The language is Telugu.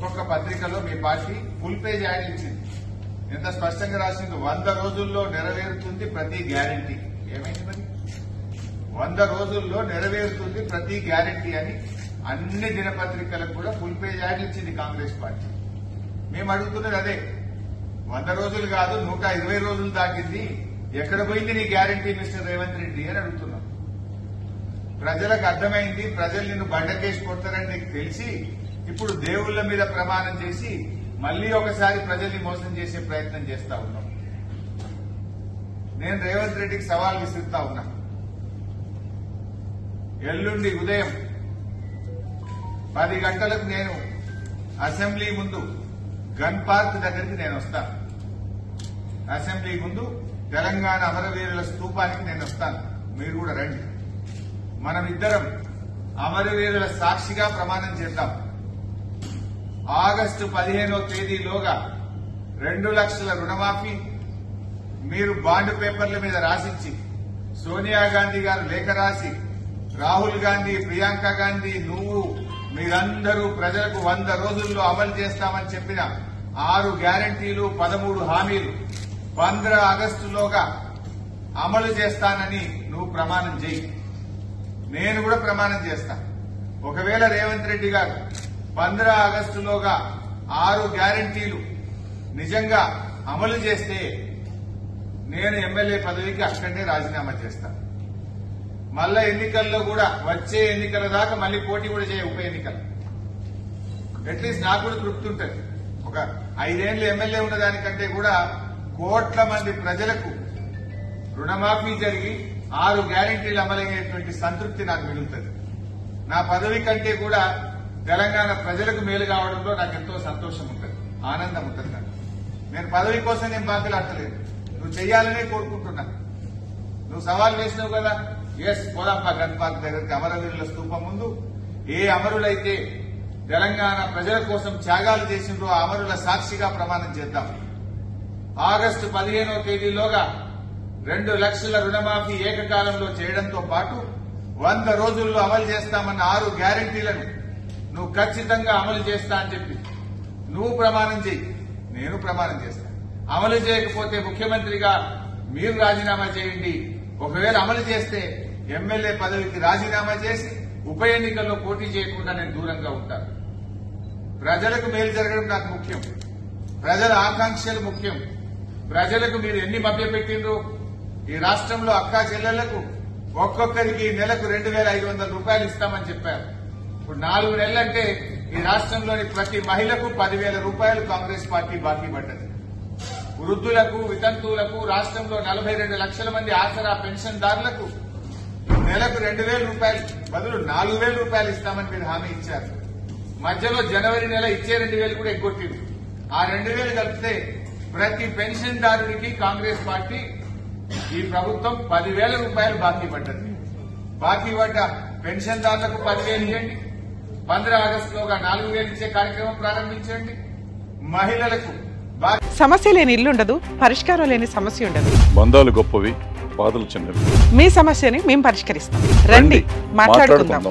ఒక్కొక్క పత్రికలో మీ పార్టీ ఫుల్ పేజ్ యాడ్ ఇచ్చింది. ఎంత స్పష్టంగా రాసింది, 100 రోజుల్లో నెరవేరుతుంది ప్రతి గ్యారంటీ. ఏమైంది మరి? 100 రోజుల్లో నెరవేరుతుంది ప్రతి గ్యారంటీ అని అన్ని దినపత్రికలకు కూడా ఫుల్ పేజ్ యాడ్ ఇచ్చింది కాంగ్రెస్ పార్టీ. మేము అడుగుతున్నది అదే. 100 రోజులు కాదు, 120 రోజులు దాటింది. ఎక్కడ పోయింది నీ గ్యారంటీ మిస్టర్ రేవంత్ రెడ్డి అని అడుగుతున్నాం. ప్రజలకు అర్థమైంది, ప్రజలు నిన్ను బండకేసి కొడతారని నీకు తెలిసి ఇప్పుడు దేవుళ్ల మీద ప్రమాణం చేసి మళ్లీ ఒకసారి ప్రజల్ని మోసం చేసే ప్రయత్నం చేస్తా ఉన్నాం. నేను రేవంత్ రెడ్డికి సవాల్ విసురుతా ఉన్నా. ఎల్లుండి ఉదయం 10 గంటలకు నేను అసెంబ్లీ ముందు గన్ పార్క్ దగ్గరికి నేను వస్తాను. అసెంబ్లీ ముందు తెలంగాణ అమరవీరుల స్తూపానికి నేను వస్తాను. మీరు కూడా రండి. మనమిద్దరం అమరవీరుల సాక్షిగా ప్రమాణం చేద్దాం. ఆగస్టు 15వ తేదీలోగా 2 లక్షల రుణమాఫీ మీరు బాండ్ పేపర్ల మీద రాసిచ్చి, సోనియా గాంధీ గారు లేఖ రాసి, రాహుల్ గాంధీ, ప్రియాంక గాంధీ, నువ్వు మీరందరూ ప్రజలకు 100 రోజుల్లో అమలు చేస్తామని చెప్పిన 6 గ్యారంటీలు, 13 హామీలు 15 ఆగస్టులోగా అమలు చేస్తానని నువ్వు ప్రమాణం చేయి. నేను కూడా ప్రమాణం చేస్తా. ఒకవేళ రేవంత్ రెడ్డి గారు 15 ఆగస్టులోగా 6 గ్యారంటీలు నిజంగా అమలు చేస్తే నేను ఎమ్మెల్యే పదవికి అక్కడనే రాజీనామా చేస్తాను. మళ్ళా ఎన్నికల్లో కూడా వచ్చే ఎన్నికల దాకా మళ్లీ పోటీ కూడా చేయ ఉప ఎన్నికలు. అట్లీస్ట్ నాకు కూడా తృప్తి ఉంటుంది. ఒక 5 ఏళ్లు ఎమ్మెల్యే ఉన్నదానికంటే కూడా కోట్ల మంది ప్రజలకు రుణమాఫీ జరిగి 6 గ్యారంటీలు అమలయ్యేటువంటి సంతృప్తి నాకు మిగులుతుంది. నా పదవి కంటే కూడా తెలంగాణ ప్రజలకు మేలు కావడంలో నాకు ఎంతో సంతోషం ఉంటుంది, ఆనందం ఉంటుంది. నాకు నేను పదవి కోసం నేను బాధలాడలేదు, నువ్వు చెయ్యాలనే కోరుకుంటున్నా. నువ్వు సవాల్ వేసినావు కదా, ఎస్ పోదాంపా గన్ పార్క్ దగ్గరికి అమరవీరుల స్తూపం ముందు. ఏ అమరులైతే తెలంగాణ ప్రజల కోసం త్యాగాలు చేసిండ్రో ఆ అమరుల సాక్షిగా ప్రమాణం చేద్దాం. ఆగస్టు 15వ తేదీలోగా 2 లక్షల రుణమాఫీ ఏకకాలంలో చేయడంతో పాటు 100 రోజుల్లో అమలు చేస్తామన్న 6 గ్యారంటీలను నువ్వు ఖచ్చితంగా అమలు చేస్తా అని చెప్పి నువ్వు ప్రమాణం చేయి, నేను ప్రమాణం చేస్తా. అమలు చేయకపోతే ముఖ్యమంత్రిగా మీరు రాజీనామా చేయండి. ఒకవేళ అమలు చేస్తే ఎమ్మెల్యే పదవికి రాజీనామా చేసి ఉప ఎన్నికల్లో పోటీ చేయకుండా నేను దూరంగా ఉంటాను. ప్రజలకు మేలు జరగడం నాకు ముఖ్యం, ప్రజల ఆకాంక్షలు ముఖ్యం. ప్రజలకు మీరు ఎన్ని మభ్యపెట్టిండ్రు? ఈ రాష్ట్రంలో అక్కా చెల్లెళ్లకు ఒక్కొక్కరికి నెలకు 2,500 రూపాయలు ఇస్తామని చెప్పారు. ఇప్పుడు 4 నెలలంటే ఈ రాష్ట్రంలోని ప్రతి మహిళకు 10,000 రూపాయలు కాంగ్రెస్ పార్టీ బాకీ పడ్డది. వృద్ధులకు, వితంతువులకు, రాష్ట్రంలో 42 లక్షల మంది ఆసరా పెన్షన్దారులకు నెలకు 2,000 రూపాయలు బదులు 4,000 రూపాయలు ఇస్తామని మీరు హామీ ఇచ్చారు. మధ్యలో జనవరి నెల ఇచ్చే 2,000 కూడా ఎగ్గొట్టింది. ఆ 2,000 కలిపితే ప్రతి పెన్షన్దారుడికి కాంగ్రెస్ పార్టీ ఈ ప్రభుత్వం 10,000 రూపాయలు బాకీ పడ్డది. బాకీ పడ్డ పెన్షన్దారులకు 10,000 ఇవ్వండి. 15 ఆగస్టులోగా 4,000 ఇచ్చే కార్యక్రమం ప్రారంభించండి. మహిళలకు సమస్య లేని ఇల్లు ఉండదు, పరిష్కారం లేని సమస్య ఉండదు. బంధాలు గొప్పవి, బాధలు చిన్నవి. మీ సమస్యని మేము పరిష్కరిస్తాం. రండి, మాట్లాడుకుందాం.